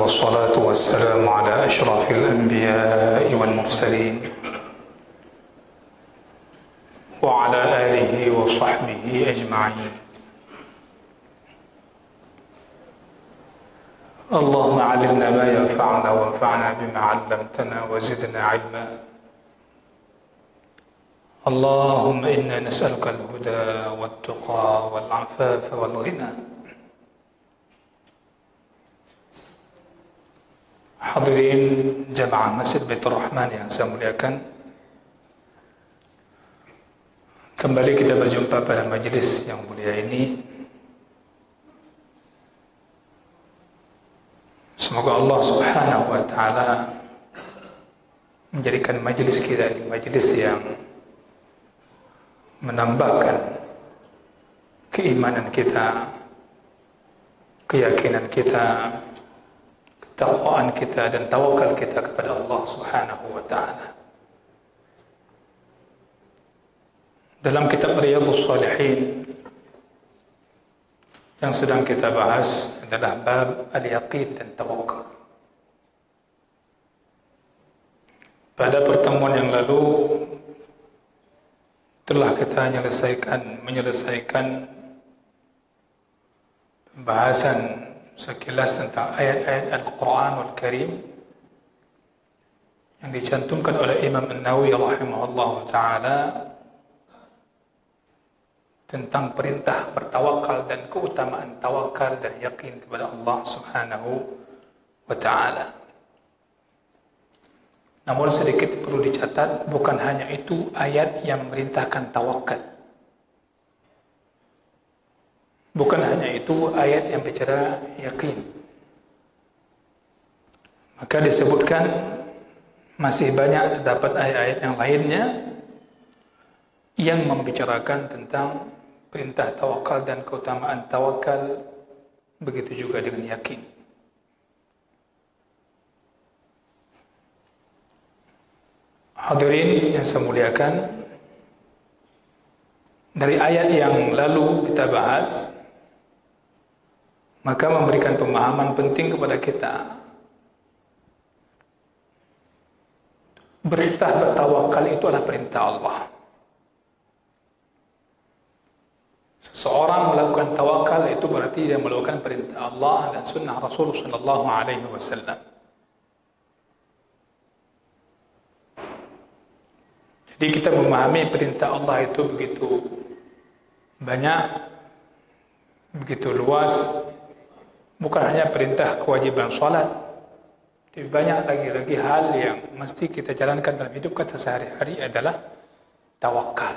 والصلاة والسلام على أشرف الأنبياء والمرسلين وعلى آله وصحبه أجمعين. اللهم علمنا ما ينفعنا وانفعنا بما علمتنا وزدنا علما. اللهم إنا نسألك الهدى والتقى والعفاف والغنى. Hadirin jamaah Masjid Baitur Rahman yang saya muliakan, kembali kita berjumpa pada majelis yang mulia ini. Semoga Allah Subhanahu wa Ta'ala menjadikan majelis kita ini majelis yang menambahkan keimanan kita, keyakinan kita, ketakwaan kita, dan tawakal kita kepada Allah Subhanahu wa Ta'ala. Dalam kitab Riyadhus Shalihin yang sedang kita bahas adalah bab al-yaqin dan tawakal. Pada pertemuan yang lalu telah kita menyelesaikan pembahasan sekilas tentang ayat-ayat Al-Quranul Karim yang dicantumkan oleh Imam An-Nawawi rahimahullah ta'ala tentang perintah bertawakal dan keutamaan tawakal dan yakin kepada Allah Subhanahu wa ta'ala. Namun sedikit perlu dicatat, bukan hanya itu ayat yang memerintahkan tawakal. Bukan hanya itu ayat yang bicara yakin. Maka disebutkan masih banyak terdapat ayat-ayat yang lainnya yang membicarakan tentang perintah tawakal dan keutamaan tawakal, begitu juga dengan yakin. Hadirin yang saya muliakan, dari ayat yang lalu kita bahas, maka memberikan pemahaman penting kepada kita. Perintah bertawakal itu adalah perintah Allah. Seseorang melakukan tawakal itu berarti dia melakukan perintah Allah dan sunnah Rasulullah sallallahu alaihi wasallam. Jadi kita memahami perintah Allah itu begitu banyak, begitu luas. Bukan hanya perintah kewajiban salat, tapi banyak lagi hal yang mesti kita jalankan dalam hidup kita sehari-hari adalah tawakal.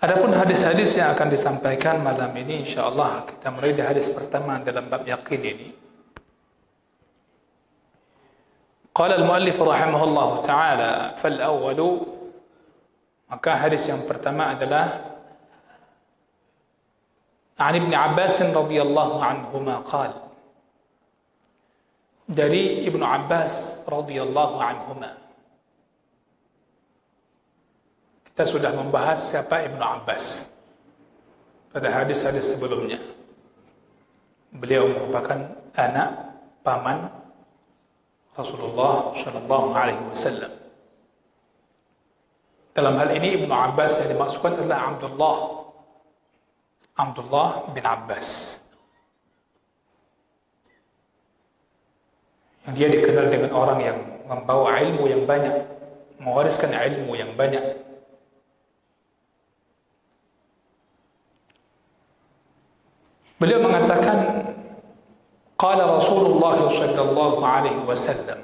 Adapun hadis-hadis yang akan disampaikan malam ini, insyaallah kita mulai dari hadis pertama dalam bab yakin ini. Qala al-muallif rahimahullahu ta'ala, fal awwalu, maka hadis yang pertama adalah An Ibn Abbas radhiyallahu anhuma qala, dari Ibnu Abbas radhiyallahu anhuma. Kita sudah membahas siapa Ibnu Abbas pada hadis-hadis sebelumnya. Beliau merupakan anak paman Rasulullah sallallahu alaihi wasallam. Dalam hal ini Ibnu Abbas yang dimaksudkan adalah Abdullah bin Abbas, yang dia dikenal dengan orang yang membawa ilmu yang banyak, mewariskan ilmu yang banyak. Beliau mengatakan, qala Rasulullah sallallahu alaihi wasallam,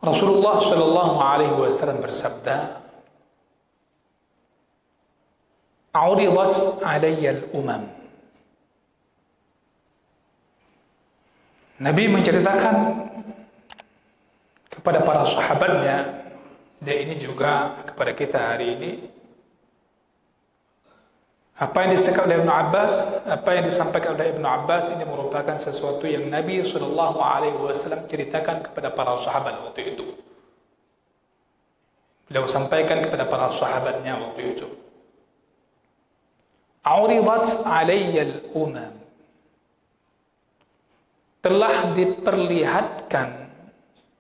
Rasulullah sallallahu alaihi wasallam bersabda, "Uridat alayya al-umam." Nabi menceritakan kepada para sahabatnya, dan ini juga kepada kita hari ini, apa yang disampaikan oleh Ibnu Abbas, apa yang disampaikan oleh Ibnu Abbas ini merupakan sesuatu yang Nabi sallallahu alaihi wasallam ceritakan kepada para sahabat waktu itu. Beliau sampaikan kepada para sahabatnya waktu itu. Uridat alayyal umam, telah diperlihatkan,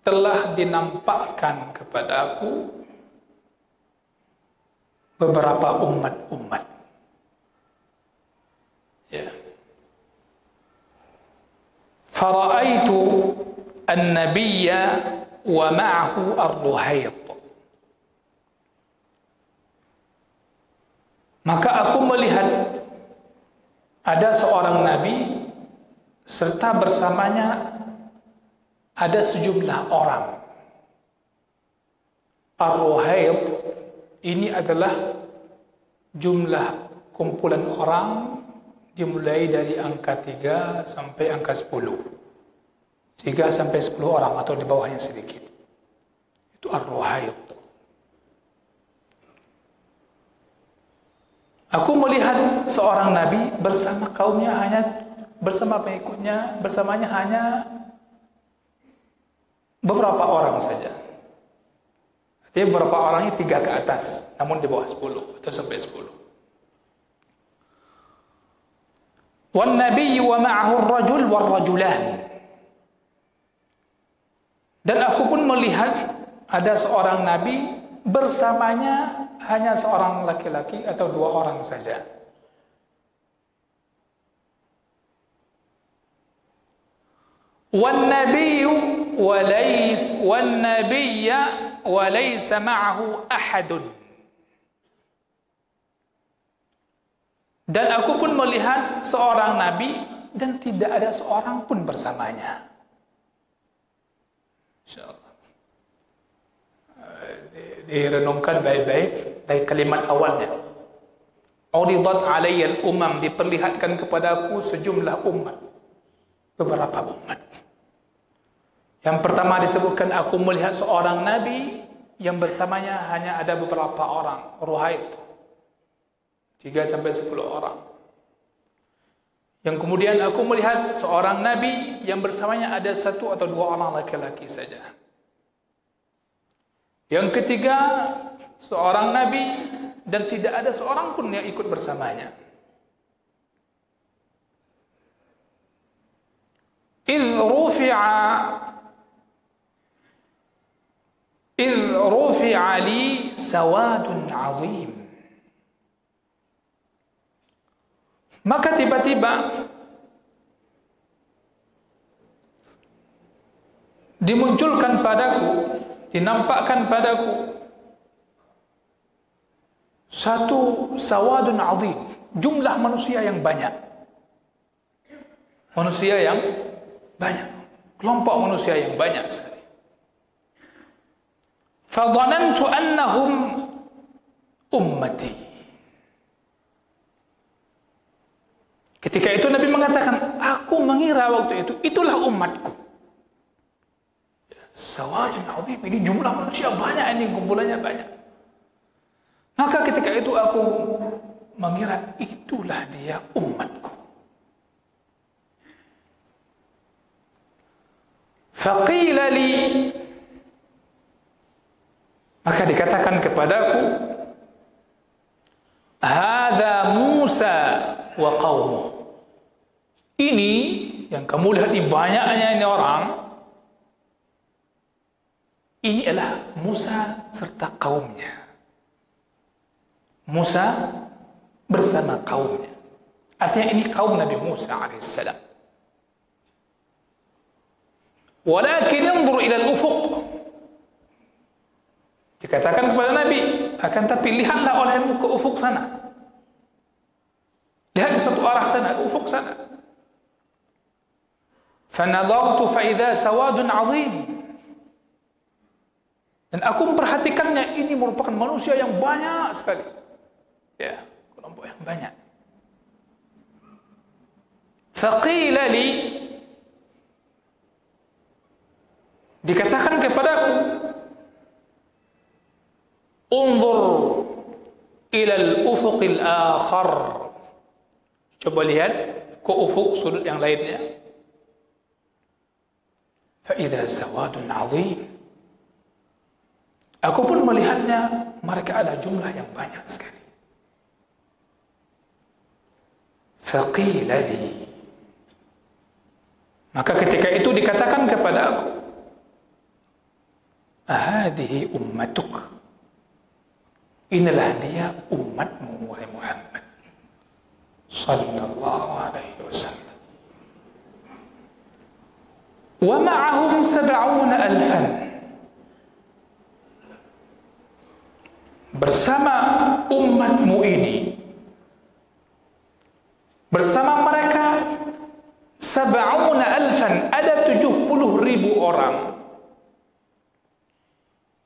telah dinampakkan kepadaku beberapa umat-umat. Ya. Fara'aitu an-nabiyya wa ma'ahu ar-ruhayt. Maka aku melihat ada seorang nabi serta bersamanya ada sejumlah orang. Ar-ruhayt ini adalah jumlah kumpulan orang dimulai dari angka 3 sampai angka 10. 3 sampai 10 orang atau di bawahnya sedikit. Itu ar-ruhayt. Aku melihat seorang nabi bersama kaumnya, hanya bersama pengikutnya, bersamanya hanya beberapa orang saja. Artinya beberapa orangnya 3 ke atas, namun di bawah 10 atau sampai 10. Wan nabiyyu wa ma'ahu ar-rajul war-rajulan. Dan aku pun melihat ada seorang nabi bersamanya hanya seorang laki-laki atau 2 orang saja. Wan nabiyyu wa laysa ma'ahu ahadun. Dan aku pun melihat seorang nabi dan tidak ada seorang pun bersamanya. Insyaallah. Direnungkan baik-baik dari kalimat awalnya. Uridat alayyal umam, diperlihatkan kepadaku sejumlah umat, beberapa umat. Yang pertama disebutkan aku melihat seorang nabi yang bersamanya hanya ada beberapa orang, ruhayt, 3 sampai 10 orang. Yang kemudian aku melihat seorang nabi yang bersamanya ada 1 atau 2 orang laki-laki saja. Yang ketiga, seorang nabi dan tidak ada seorang pun yang ikut bersamanya. إذ رفع لي سواد عظيم. Maka tiba-tiba dimunculkan padaku, dinampakkan padaku satu sawadun azim, jumlah manusia yang banyak. Manusia yang banyak, kelompok manusia yang banyak sekali. Fadhanantu annahum ummati. Ketika itu Nabi mengatakan, aku mengira waktu itu itulah umatku. Sawadun azim, ini jumlah manusia banyak, ini kumpulannya banyak. Maka ketika itu aku mengira itulah dia umatku. Faqila li, maka dikatakan kepadaku, hadza Musa wa qaumuh. Ini yang kamu lihat di banyaknya ini orang, ini adalah Musa serta kaumnya. Musa bersama kaumnya. Artinya ini kaum Nabi Musa alaihissalam. Walakin انظر ila al-ufuq. Dikatakan kepada Nabi, akan tapi lihatlah olehmu ke ufuk sana. Lihat di satu arah sana, ufuk sana. Fanadartu fa idza sawadun azim. Dan aku memperhatikannya, ini merupakan manusia yang banyak sekali. Ya, kelompok yang banyak. Faqila li, dikatakan kepadaku, unzur ila al-ufuq al-akhar. Coba lihat ke ufuk sudut yang lainnya. Fa idza sawadun azim. Aku pun melihatnya, mereka ada jumlah yang banyak sekali. faqila li, maka ketika itu dikatakan kepada aku, ahadihi ummatuk, inilah dia umatmu wahai Muhammad sallallahu alaihi wasallam. Wa ma'ahum 70,000, bersama umatmu ini, bersama mereka 70,000, ada 70,000 orang,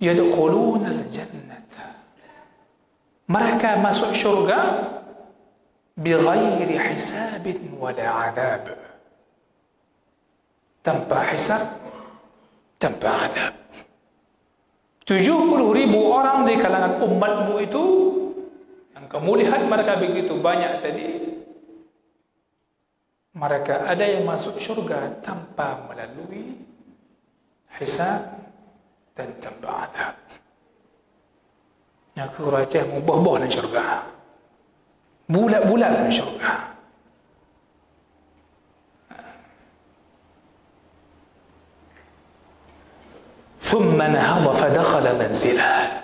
yadkhuluna al-jannata, mereka masuk syurga, bighairi hisabin wala adab, tanpa hisab, tanpa adab. 70,000 orang di kalangan umatmu itu, yang kamu lihat mereka begitu banyak tadi, mereka ada yang masuk syurga tanpa melalui hisab dan tanpa adab. Yang kuracah mubah-bah dalam syurga, bulat-bulat dalam syurga. Thumma nahadha fadakhala manzilah.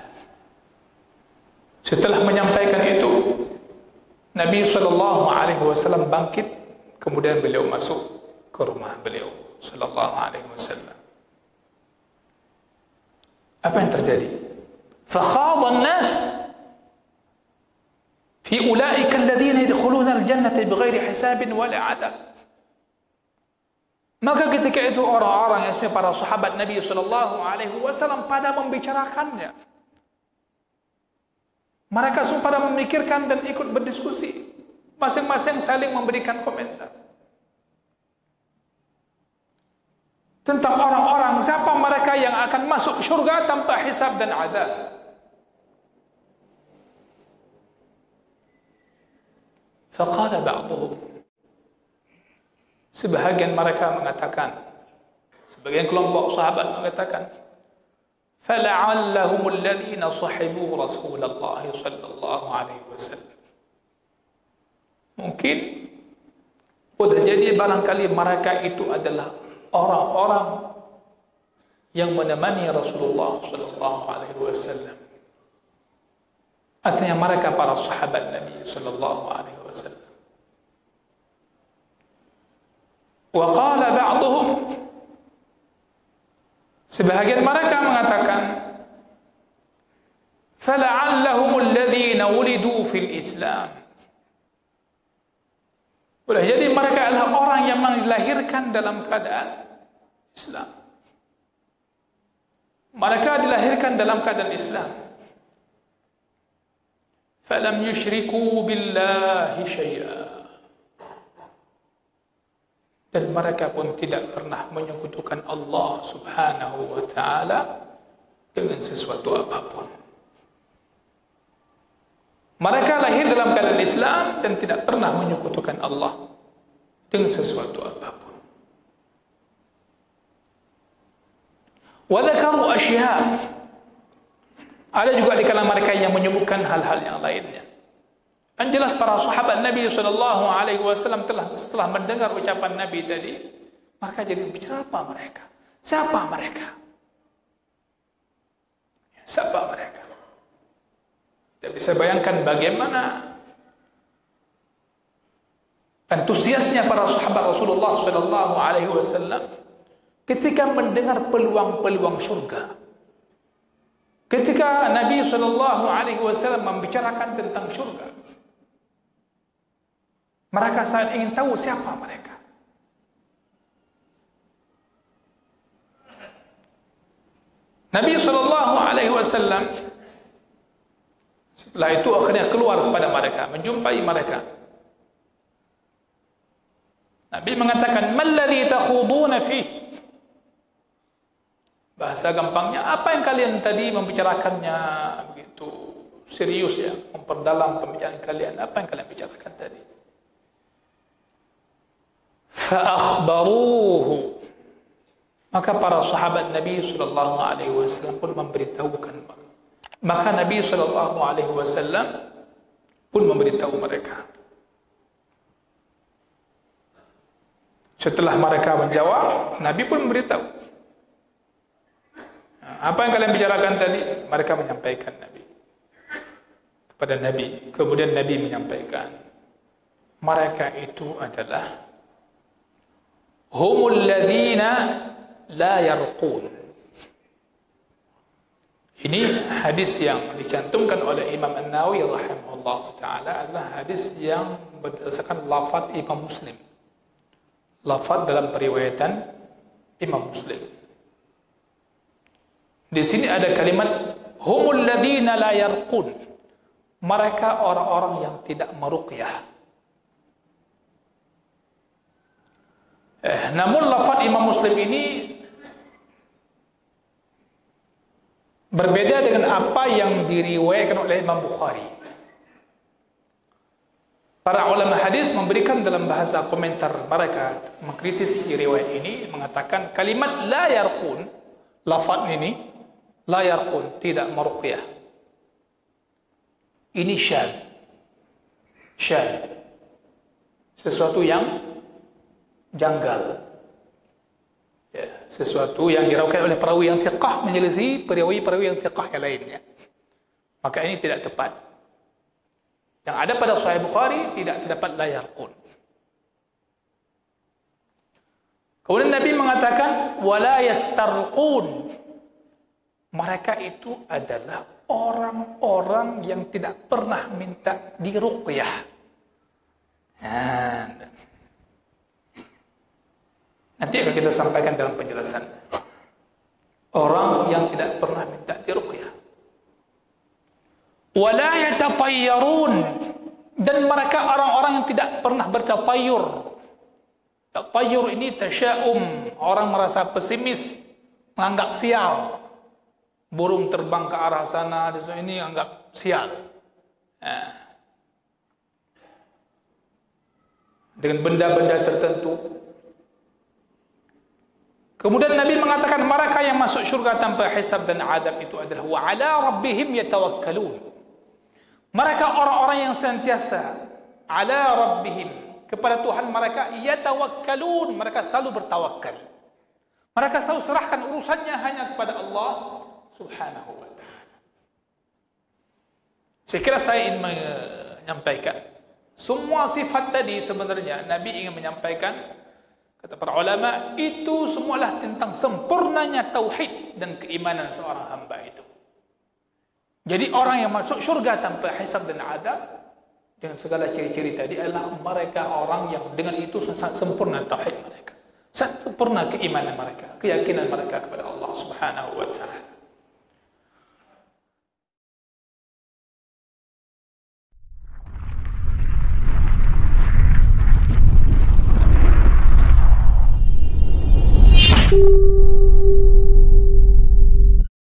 Setelah menyampaikan itu, Nabi SAW bangkit, kemudian beliau masuk ke rumah beliau sallallahu alaihi wasallam. Apa yang terjadi? Fakhadha an-nas fi ulaika alladhina yadkhuluna al-jannata bighairi hisabin wala 'adab. Maka ketika itu orang-orang yang para sahabat Nabi SAW pada membicarakannya. Mereka semua pada memikirkan dan ikut berdiskusi. Masing-masing saling memberikan komentar. Tentang orang-orang, siapa mereka yang akan masuk syurga tanpa hisab dan adab. Faqala ba'duhum, sebahagian mereka mengatakan, sebagian kelompok sahabat mengatakan, fala'allahum alladhina sahibu Rasulullah sallallahu alaihi wasallam. Mungkin boleh jadi barangkali mereka itu adalah orang-orang yang menemani Rasulullah sallallahu alaihi wasallam. Artinya mereka para sahabat Nabi sallallahu alaihi wasallam. Wa qala ba'dhum, sebahagian mereka mengatakan, fala'allahum alladhina wulidu fil Islam. Boleh jadi mereka adalah orang yang dilahirkan dalam keadaan Islam. Mereka dilahirkan dalam keadaan Islam. Falam yushriku billahi syai'a. Dan mereka pun tidak pernah menyekutukan Allah subhanahu wa ta'ala dengan sesuatu apapun. Mereka lahir dalam keadaan Islam dan tidak pernah menyekutukan Allah dengan sesuatu apapun. Wa dzakaru asya'. Ada juga di kalangan mereka yang menyebutkan hal-hal yang lainnya. Yang jelas para sahabat Nabi SAW telah setelah mendengar ucapan Nabi tadi, mereka jadi bicara apa mereka? Siapa mereka? Siapa mereka? Kita bisa bayangkan bagaimana antusiasnya para sahabat Rasulullah SAW ketika mendengar peluang-peluang surga. Ketika Nabi SAW membicarakan tentang surga, mereka sangat ingin tahu siapa mereka. Nabi SAW setelah itu akhirnya keluar kepada mereka, menjumpai mereka. Nabi mengatakan, "Malladzi takhuduna fihi?" Bahasa gampangnya, apa yang kalian tadi membicarakannya begitu serius ya, memperdalam pembicaraan kalian, apa yang kalian bicarakan tadi? Fa'akhbaruhu. Maka para sahabat Nabi SAW pun memberitahukan. Maka Nabi SAW pun memberitahu mereka. Setelah mereka menjawab, Nabi pun memberitahu. Apa yang kalian bicarakan tadi? Mereka menyampaikan kepada Nabi. Kemudian Nabi menyampaikan, mereka itu adalah humul ladzina la yarqun. Ini hadis yang dicantumkan oleh Imam An-Nawawi rahimahullah ta'ala adalah hadis yang berdasarkan lafaz Imam Muslim. Lafaz dalam periwayatan Imam Muslim. Di sini ada kalimat humul ladzina la yarqun. Mereka orang-orang yang tidak meruqyah. Namun lafaz Imam Muslim ini berbeda dengan apa yang diriwayatkan oleh Imam Bukhari. Para ulama hadis memberikan dalam bahasa komentar mereka mengkritisi riwayat ini, mengatakan kalimat la yarqun, lafaz ini la yarqun, tidak meruqyah. Ini syadz. Sesuatu yang janggal. Ya, sesuatu yang dirawikan oleh perawi yang thiqah menyelisih perawi-perawi yang thiqah yang lainnya. Maka ini tidak tepat. Yang ada pada Sahih Bukhari tidak terdapat la yarqun. Kemudian Nabi mengatakan wala yastarqun. Mereka itu adalah orang-orang yang tidak pernah minta diruqyah. Nanti akan kita sampaikan dalam penjelasan. Orang yang tidak pernah minta diruqyah. Wala yatatayyarun, dan mereka orang-orang yang tidak pernah bertatayyur. Tatayyur ini tasya'um, orang merasa pesimis, menganggap sial. Burung terbang ke arah sana, di sana ini anggap sial. Dengan benda-benda tertentu. Kemudian Nabi mengatakan mereka yang masuk syurga tanpa hisab dan adab itu adalah wa ala rabbihim yatawakkalun. Mereka orang-orang yang senantiasa ala rabbihim, kepada Tuhan mereka yatawakkalun, mereka selalu bertawakal. Mereka selalu serahkan urusannya hanya kepada Allah Subhanahu wa ta'ala. Saya kira saya ingin menyampaikan semua sifat tadi sebenarnya Nabi ingin menyampaikan, kata para ulama, itu semualah tentang sempurnanya tauhid dan keimanan seorang hamba itu. Jadi orang yang masuk syurga tanpa hisab dan adab dengan segala ciri-ciri tadi adalah mereka orang yang dengan itu sangat sempurna tauhid mereka, sangat sempurna keimanan mereka, keyakinan mereka kepada Allah Subhanahu wa ta'ala.